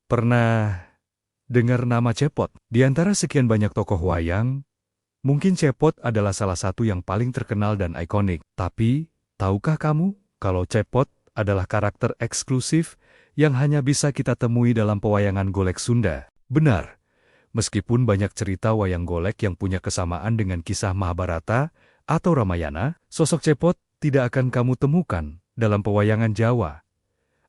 Pernah dengar nama Cepot? Di antara sekian banyak tokoh wayang, mungkin Cepot adalah salah satu yang paling terkenal dan ikonik. Tapi, tahukah kamu kalau Cepot adalah karakter eksklusif yang hanya bisa kita temui dalam pewayangan golek Sunda? Benar, meskipun banyak cerita wayang golek yang punya kesamaan dengan kisah Mahabharata atau Ramayana, sosok Cepot tidak akan kamu temukan dalam pewayangan Jawa.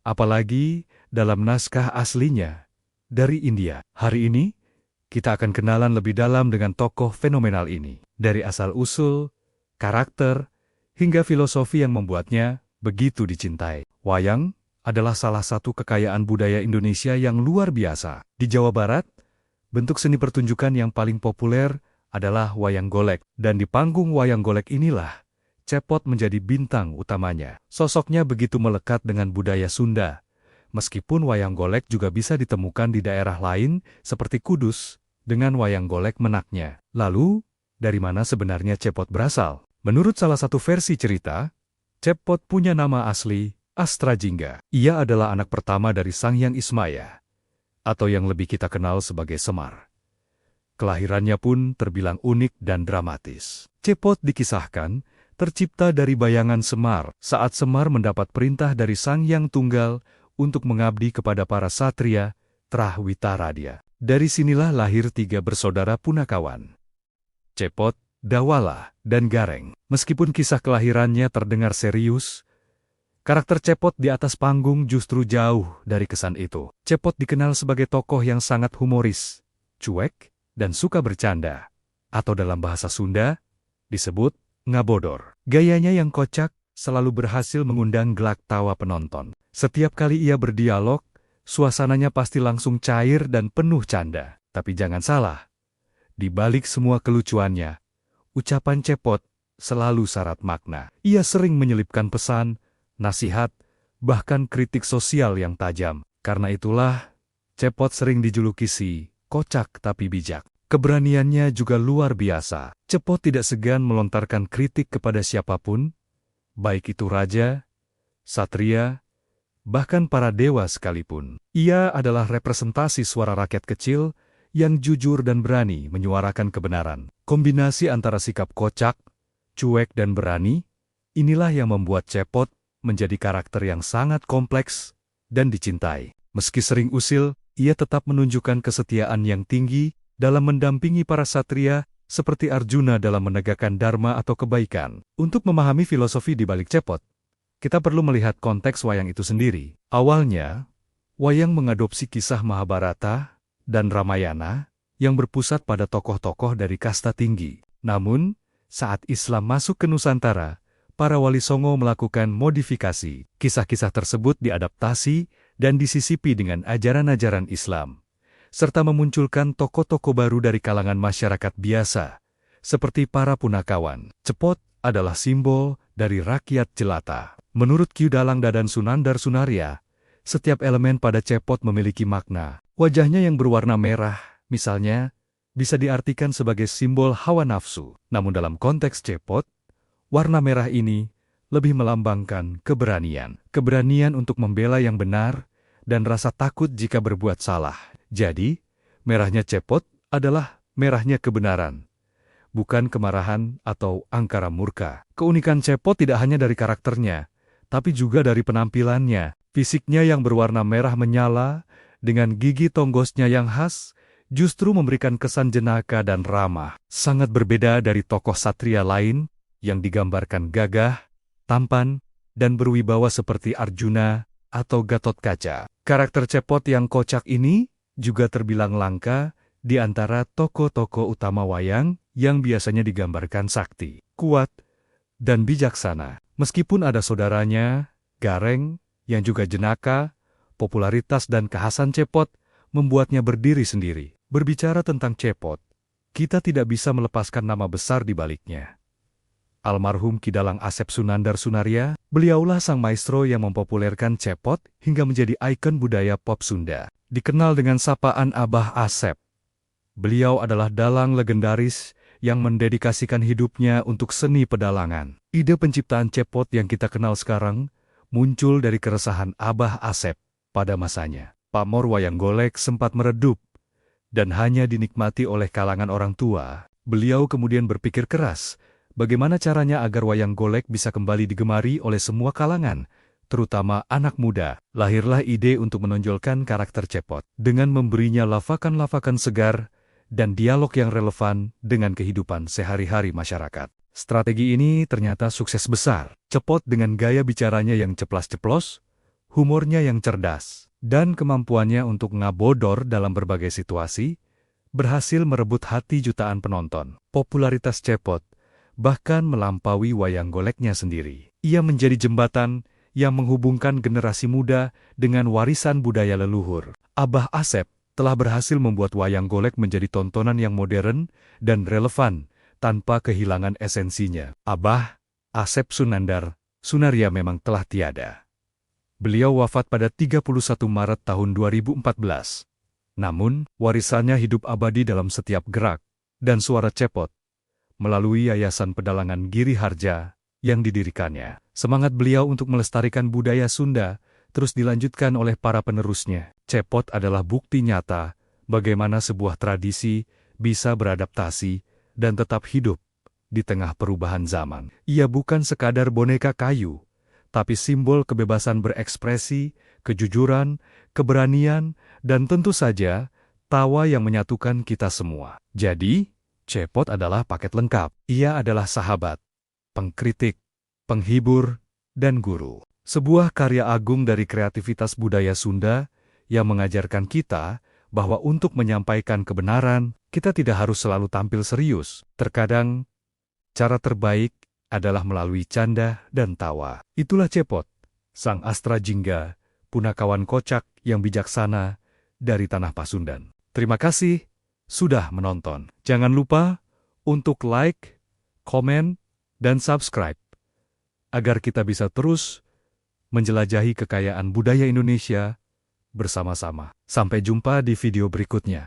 Apalagi dalam naskah aslinya dari India. Hari ini, kita akan kenalan lebih dalam dengan tokoh fenomenal ini. Dari asal-usul, karakter, hingga filosofi yang membuatnya begitu dicintai. Wayang adalah salah satu kekayaan budaya Indonesia yang luar biasa. Di Jawa Barat, bentuk seni pertunjukan yang paling populer adalah wayang golek. Dan di panggung wayang golek inilah, Cepot menjadi bintang utamanya. Sosoknya begitu melekat dengan budaya Sunda. Meskipun wayang golek juga bisa ditemukan di daerah lain seperti Kudus dengan wayang golek menaknya. Lalu, dari mana sebenarnya Cepot berasal? Menurut salah satu versi cerita, Cepot punya nama asli Astrajingga. Ia adalah anak pertama dari Sanghyang Ismaya, atau yang lebih kita kenal sebagai Semar. Kelahirannya pun terbilang unik dan dramatis. Cepot dikisahkan tercipta dari bayangan Semar saat Semar mendapat perintah dari Sanghyang Tunggal untuk mengabdi kepada para satria Trahwitaradya. Dari sinilah lahir tiga bersaudara punakawan, Cepot, Dawala, dan Gareng. Meskipun kisah kelahirannya terdengar serius, karakter Cepot di atas panggung justru jauh dari kesan itu. Cepot dikenal sebagai tokoh yang sangat humoris, cuek, dan suka bercanda, atau dalam bahasa Sunda disebut ngabodor. Gayanya yang kocak selalu berhasil mengundang gelak tawa penonton. Setiap kali ia berdialog, suasananya pasti langsung cair dan penuh canda. Tapi jangan salah, di balik semua kelucuannya, ucapan Cepot selalu syarat makna. Ia sering menyelipkan pesan, nasihat, bahkan kritik sosial yang tajam. Karena itulah, Cepot sering dijuluki si kocak tapi bijak. Keberaniannya juga luar biasa. Cepot tidak segan melontarkan kritik kepada siapapun, baik itu raja, satria, bahkan para dewa sekalipun. Ia adalah representasi suara rakyat kecil yang jujur dan berani menyuarakan kebenaran. Kombinasi antara sikap kocak, cuek dan berani, inilah yang membuat Cepot menjadi karakter yang sangat kompleks dan dicintai. Meski sering usil, ia tetap menunjukkan kesetiaan yang tinggi dalam mendampingi para satria seperti Arjuna dalam menegakkan dharma atau kebaikan. Untuk memahami filosofi di balik Cepot, kita perlu melihat konteks wayang itu sendiri. Awalnya, wayang mengadopsi kisah Mahabharata dan Ramayana yang berpusat pada tokoh-tokoh dari kasta tinggi. Namun, saat Islam masuk ke Nusantara, para wali songo melakukan modifikasi. Kisah-kisah tersebut diadaptasi dan disisipi dengan ajaran-ajaran Islam, serta memunculkan tokoh-tokoh baru dari kalangan masyarakat biasa, seperti para punakawan. Cepot adalah simbol dari rakyat jelata. Menurut Ki Dalang Dadan Sunandar Sunaria, setiap elemen pada Cepot memiliki makna. Wajahnya yang berwarna merah, misalnya, bisa diartikan sebagai simbol hawa nafsu. Namun dalam konteks Cepot, warna merah ini lebih melambangkan keberanian. Keberanian untuk membela yang benar dan rasa takut jika berbuat salah. Jadi, merahnya Cepot adalah merahnya kebenaran, bukan kemarahan atau angkara murka. Keunikan Cepot tidak hanya dari karakternya, tapi juga dari penampilannya. Fisiknya yang berwarna merah menyala, dengan gigi tonggosnya yang khas, justru memberikan kesan jenaka dan ramah. Sangat berbeda dari tokoh satria lain, yang digambarkan gagah, tampan, dan berwibawa seperti Arjuna atau Gatotkaca. Karakter Cepot yang kocak ini juga terbilang langka di antara tokoh-tokoh utama wayang yang biasanya digambarkan sakti, kuat, dan bijaksana. Meskipun ada saudaranya, Gareng, yang juga jenaka, popularitas dan kekhasan Cepot membuatnya berdiri sendiri. Berbicara tentang Cepot, kita tidak bisa melepaskan nama besar di baliknya. Almarhum Ki Dalang Asep Sunandar Sunaria, beliaulah sang maestro yang mempopulerkan Cepot hingga menjadi ikon budaya pop Sunda. Dikenal dengan sapaan Abah Asep, beliau adalah dalang legendaris yang mendedikasikan hidupnya untuk seni pedalangan. Ide penciptaan Cepot yang kita kenal sekarang muncul dari keresahan Abah Asep pada masanya. pamor wayang golek sempat meredup dan hanya dinikmati oleh kalangan orang tua. Beliau kemudian berpikir keras, bagaimana caranya agar wayang golek bisa kembali digemari oleh semua kalangan, terutama anak muda. Lahirlah ide untuk menonjolkan karakter Cepot dengan memberinya lafakan-lafakan segar dan dialog yang relevan dengan kehidupan sehari-hari masyarakat. Strategi ini ternyata sukses besar. Cepot dengan gaya bicaranya yang ceplas-ceplos, humornya yang cerdas, dan kemampuannya untuk ngabodor dalam berbagai situasi, berhasil merebut hati jutaan penonton. Popularitas Cepot bahkan melampaui wayang goleknya sendiri. Ia menjadi jembatan yang menghubungkan generasi muda dengan warisan budaya leluhur. Abah Asep telah berhasil membuat wayang golek menjadi tontonan yang modern dan relevan tanpa kehilangan esensinya. Abah Asep Sunandar Sunaria memang telah tiada. Beliau wafat pada 31 Maret tahun 2014. Namun, warisannya hidup abadi dalam setiap gerak dan suara Cepot melalui Yayasan Pedalangan Giri Harja yang didirikannya. Semangat beliau untuk melestarikan budaya Sunda terus dilanjutkan oleh para penerusnya. Cepot adalah bukti nyata bagaimana sebuah tradisi bisa beradaptasi dan tetap hidup di tengah perubahan zaman. Ia bukan sekadar boneka kayu, tapi simbol kebebasan berekspresi, kejujuran, keberanian, dan tentu saja tawa yang menyatukan kita semua. Jadi, Cepot adalah paket lengkap. Ia adalah sahabat, pengkritik, penghibur, dan guru. Sebuah karya agung dari kreativitas budaya Sunda yang mengajarkan kita bahwa untuk menyampaikan kebenaran, kita tidak harus selalu tampil serius. Terkadang, cara terbaik adalah melalui canda dan tawa. Itulah Cepot, sang astra jingga, punakawan kocak yang bijaksana dari tanah Pasundan. Terima kasih sudah menonton. Jangan lupa untuk like, komen, dan subscribe agar kita bisa terus menjelajahi kekayaan budaya Indonesia bersama-sama. Sampai jumpa di video berikutnya.